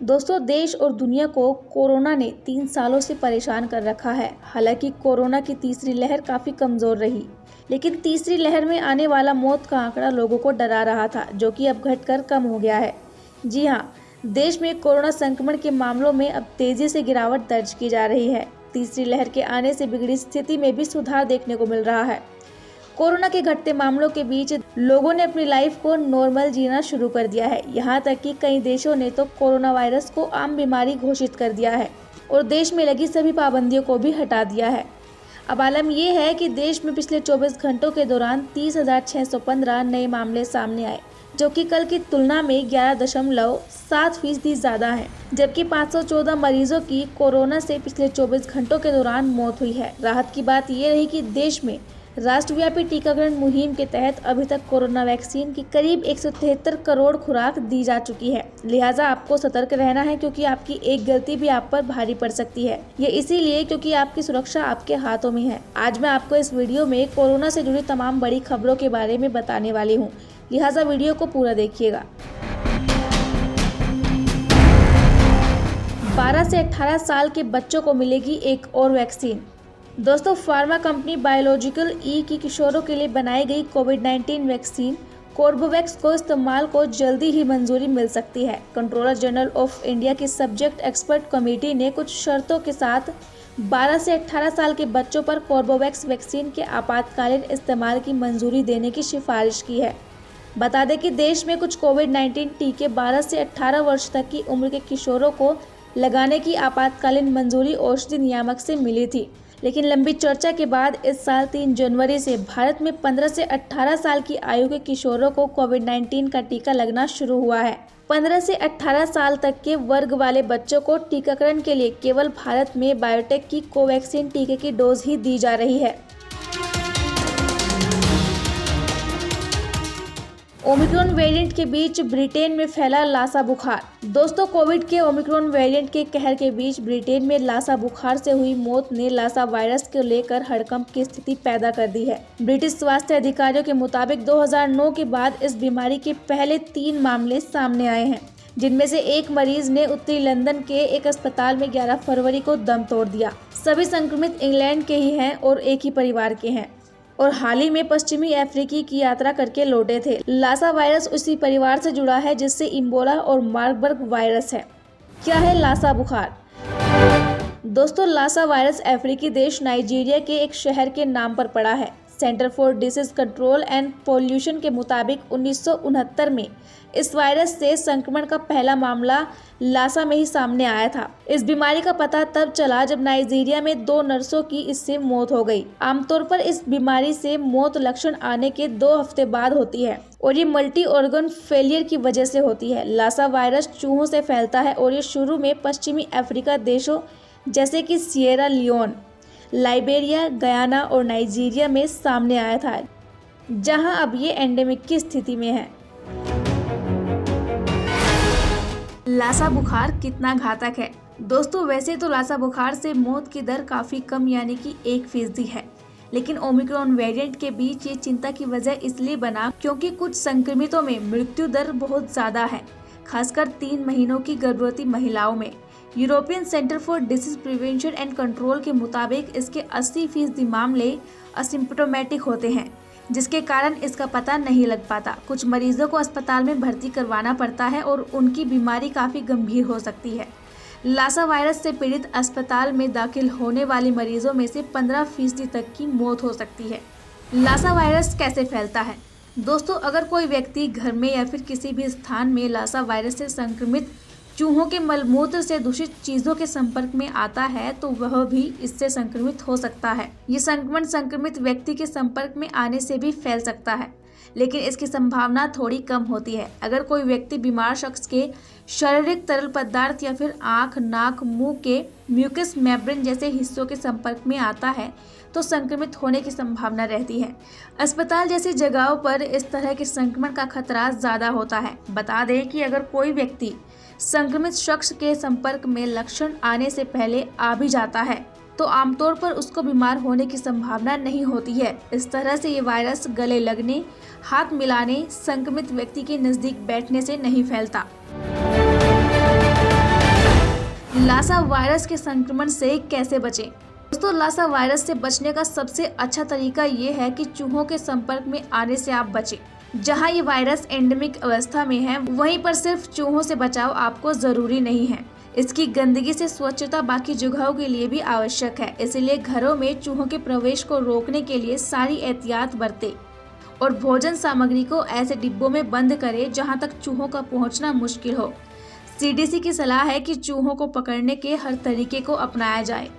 दोस्तों, देश और दुनिया को कोरोना ने 3 सालों से परेशान कर रखा है। हालांकि कोरोना की तीसरी लहर काफ़ी कमज़ोर रही, लेकिन तीसरी लहर में आने वाला मौत का आंकड़ा लोगों को डरा रहा था, जो कि अब घटकर कम हो गया है। जी हाँ, देश में कोरोना संक्रमण के मामलों में अब तेज़ी से गिरावट दर्ज की जा रही है। तीसरी लहर के आने से बिगड़ी स्थिति में भी सुधार देखने को मिल रहा है। कोरोना के घटते मामलों के बीच लोगों ने अपनी लाइफ को नॉर्मल जीना शुरू कर दिया है। यहाँ तक कि कई देशों ने तो कोरोना वायरस को आम बीमारी घोषित कर दिया है और देश में लगी सभी पाबंदियों को भी हटा दिया है। अब आलम यह है कि देश में पिछले 24 घंटों के दौरान 30,615 नए मामले सामने आए, जो कि कल की तुलना में 11.7% ज़्यादा है। जबकि 514 मरीजों की कोरोना से पिछले 24 घंटों के दौरान मौत हुई है। राहत की बात यह रही कि देश में राष्ट्रव्यापी टीकाकरण मुहिम के तहत अभी तक कोरोना वैक्सीन की करीब 173 करोड़ खुराक दी जा चुकी है। लिहाजा आपको सतर्क रहना है, क्योंकि आपकी एक गलती भी आप पर भारी पड़ सकती है। ये इसीलिए क्योंकि आपकी सुरक्षा आपके हाथों में है। आज मैं आपको इस वीडियो में कोरोना से जुड़ी तमाम बड़ी खबरों के बारे में बताने वाली हूँ, लिहाजा वीडियो को पूरा देखिएगा। 12 से 18 साल के बच्चों को मिलेगी एक और वैक्सीन। दोस्तों, फार्मा कंपनी बायोलॉजिकल ई की किशोरों के लिए बनाई गई कोविड-19 वैक्सीन कोर्बेवैक्स को इस्तेमाल को जल्दी ही मंजूरी मिल सकती है। कंट्रोलर जनरल ऑफ इंडिया की सब्जेक्ट एक्सपर्ट कमेटी ने कुछ शर्तों के साथ 12 से 18 साल के बच्चों पर कोर्बेवैक्स वैक्सीन के आपातकालीन इस्तेमाल की मंजूरी देने की सिफारिश की है। बता दें कि देश में कुछ कोविड-19 टीके 12 से 18 वर्ष तक की उम्र के किशोरों को लगाने की आपातकालीन मंजूरी औषधि नियामक से मिली थी, लेकिन लंबी चर्चा के बाद इस साल 3 जनवरी से भारत में 15 से 18 साल की आयु के किशोरों को कोविड-19 का टीका लगना शुरू हुआ है। 15 से 18 साल तक के वर्ग वाले बच्चों को टीकाकरण के लिए केवल भारत में बायोटेक की कोवैक्सीन टीके की डोज ही दी जा रही है। ओमिक्रॉन वेरिएंट के बीच ब्रिटेन में फैला लासा बुखार। दोस्तों, कोविड के ओमिक्रॉन वेरिएंट के कहर के बीच ब्रिटेन में लासा बुखार से हुई मौत ने लासा वायरस को लेकर हड़कंप की स्थिति पैदा कर दी है। ब्रिटिश स्वास्थ्य अधिकारियों के मुताबिक 2009 के बाद इस बीमारी के पहले 3 मामले सामने आए हैं, जिनमें से एक मरीज ने उत्तरी लंदन के एक अस्पताल में 11 फरवरी को दम तोड़ दिया। सभी संक्रमित इंग्लैंड के ही हैं और एक ही परिवार के हैं और हाल ही में पश्चिमी अफ्रीका की यात्रा करके लौटे थे। लासा वायरस उसी परिवार से जुड़ा है जिससे इम्बोला और मार्बर्ग वायरस है। क्या है लासा बुखार? दोस्तों, लासा वायरस अफ्रीकी देश नाइजीरिया के एक शहर के नाम पर पड़ा है। Centre for disease control and pollution के मुताबिक 1969 में इस वायरस से संक्रमण का पहला मामला लासा में ही सामने आया था। इस बीमारी का पता तब चला जब नाइजीरिया में 2 नर्सों की इससे मौत हो गई। आमतौर पर इस बीमारी से मौत लक्षण आने के 2 हफ्ते बाद होती है और ये मल्टी ऑर्गन फेलियर की वजह से होती है। लासा वायरस चूहों से फैलता है और ये शुरू में पश्चिमी अफ्रीका देशों जैसे कि सिएरा लियोन, लाइबेरिया, गयाना और नाइजीरिया में सामने आया था, जहां अब ये एंडेमिक की स्थिति में है। लासा बुखार कितना घातक है? दोस्तों, वैसे तो लासा बुखार से मौत की दर काफ़ी कम यानी कि 1% है, लेकिन ओमिक्रॉन वेरिएंट के बीच ये चिंता की वजह इसलिए बना क्योंकि कुछ संक्रमितों में मृत्यु दर बहुत ज़्यादा है, खासकर 3 महीनों की गर्भवती महिलाओं में। European centre for disease prevention and control के मुताबिक इसके 80% मामले असिम्प्टोमेटिक होते हैं, जिसके कारण इसका पता नहीं लग पाता। कुछ मरीजों को अस्पताल में भर्ती करवाना पड़ता है और उनकी बीमारी काफ़ी गंभीर हो सकती है। लासा वायरस से पीड़ित अस्पताल में दाखिल होने वाले मरीजों में से 15% तक की मौत हो सकती है। लासा वायरस कैसे फैलता है? दोस्तों, अगर कोई व्यक्ति घर में या फिर किसी भी स्थान में लासा वायरस से संक्रमित चूहों के मलमूत्र से दूषित चीजों के संपर्क में आता है तो वह भी इससे संक्रमित हो सकता है। ये संक्रमण संक्रमित व्यक्ति के संपर्क में आने से भी फैल सकता है, लेकिन इसकी संभावना थोड़ी कम होती है। अगर कोई व्यक्ति बीमार शख्स के शारीरिक तरल पदार्थ या फिर आंख, नाक, मुंह के म्यूकस मेम्ब्रेन जैसे हिस्सों के संपर्क में आता है तो संक्रमित होने की संभावना रहती है। अस्पताल जैसी जगहों पर इस तरह के संक्रमण का खतरा ज़्यादा होता है। बता दें कि अगर कोई व्यक्ति संक्रमित शख्स के संपर्क में लक्षण आने से पहले आ भी जाता है तो आमतौर पर उसको बीमार होने की संभावना नहीं होती है। इस तरह से ये वायरस गले लगने, हाथ मिलाने, संक्रमित व्यक्ति के नज़दीक बैठने से नहीं फैलता। लासा वायरस के संक्रमण से कैसे बचें? दोस्तों, लासा वायरस से बचने का सबसे अच्छा तरीका ये है कि चूहों के संपर्क में आने से आप बचें। जहां ये वायरस एंडेमिक अवस्था में है, वहीं पर सिर्फ चूहों से बचाव आपको जरूरी नहीं है। इसकी गंदगी से स्वच्छता बाकी जगहों के लिए भी आवश्यक है। इसलिए घरों में चूहों के प्रवेश को रोकने के लिए सारी एहतियात बरतें और भोजन सामग्री को ऐसे डिब्बों में बंद करें जहां तक चूहों का पहुंचना मुश्किल हो। CDC की सलाह है कि चूहों को पकड़ने के हर तरीके को अपनाया जाए।